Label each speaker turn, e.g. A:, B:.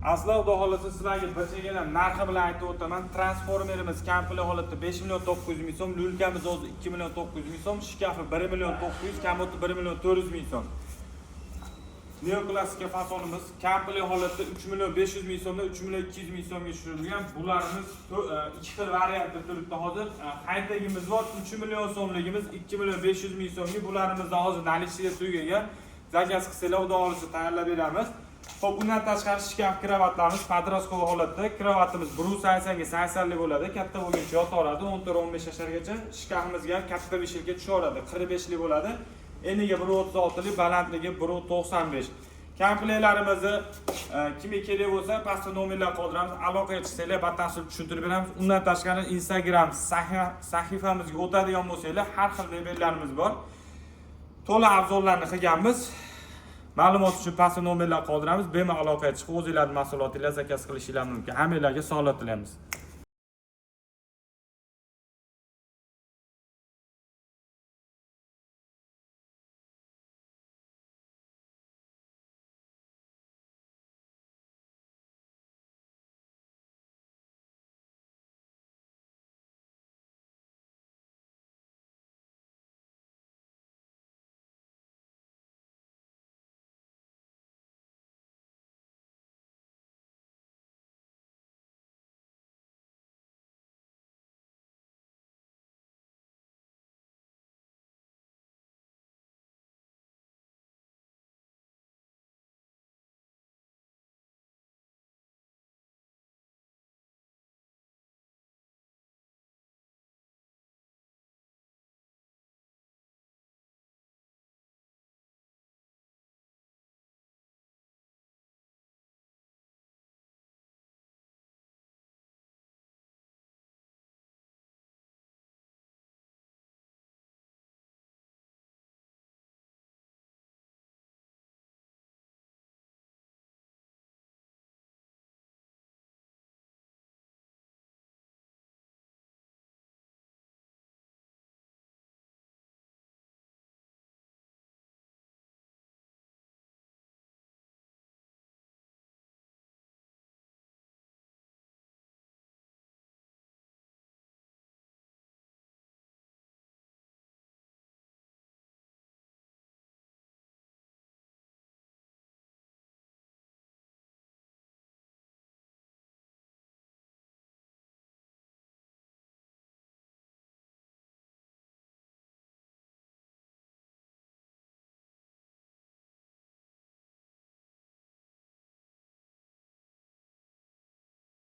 A: Aslo xudo xolasa sizlarga bir chegana narxi bilan aytib o'taman. Transformerimiz komplet holatda 5 million 900 ming so'm, lulkamiz o'zi 2 million 900 ming so'm, shkafi 1 million 900, kamoti 1 million 400 ming so'm. Neoklassika fasonimiz komplet holatda 3 million 500 ming so'mdan 3 million 200 ming so'mga tushirilgan. Bularimiz ikki xil variantda turibdi hozir. Haytagimiz bor 3 million so'mligimiz 2 million 500 ming so'mga. Bularimizni hozir nalishga tugagan. Zakaz qilsanglar xudo xolasa tayyorlab beramiz. Xo'p, bundan tashqari shkaf kravatlarimiz podroskovoy holatda. Kravatimiz 180 ga 80 lik bo'ladi. Katta bo'lguncha yotaveradi. 14-15 yashargacha. Shkafimizga katta beshilga tushaveradi. 45 lik bo'ladi. Eniga 1.36 lik, balandligi 1.95. Komplektlarimizni kimga kerak bo'lsa, pastda nomerlar qoldiramiz. Aloqaga chiqsanglar, batafsil tushuntirib beramiz. Undan tashqari Instagram sahifamizga o'tadigan bo'lsanglar, har xil labellarimiz bor. To'liq obzorlarni qilganmiz. Ma'lumot uchun pastda nomerlar qoldiramiz. Bemalol aloqaga chiqib, o'zingizlarning mahsulotingizni zakaz qilishingiz mumkin. Hammanglarga sog'lik tilaymiz.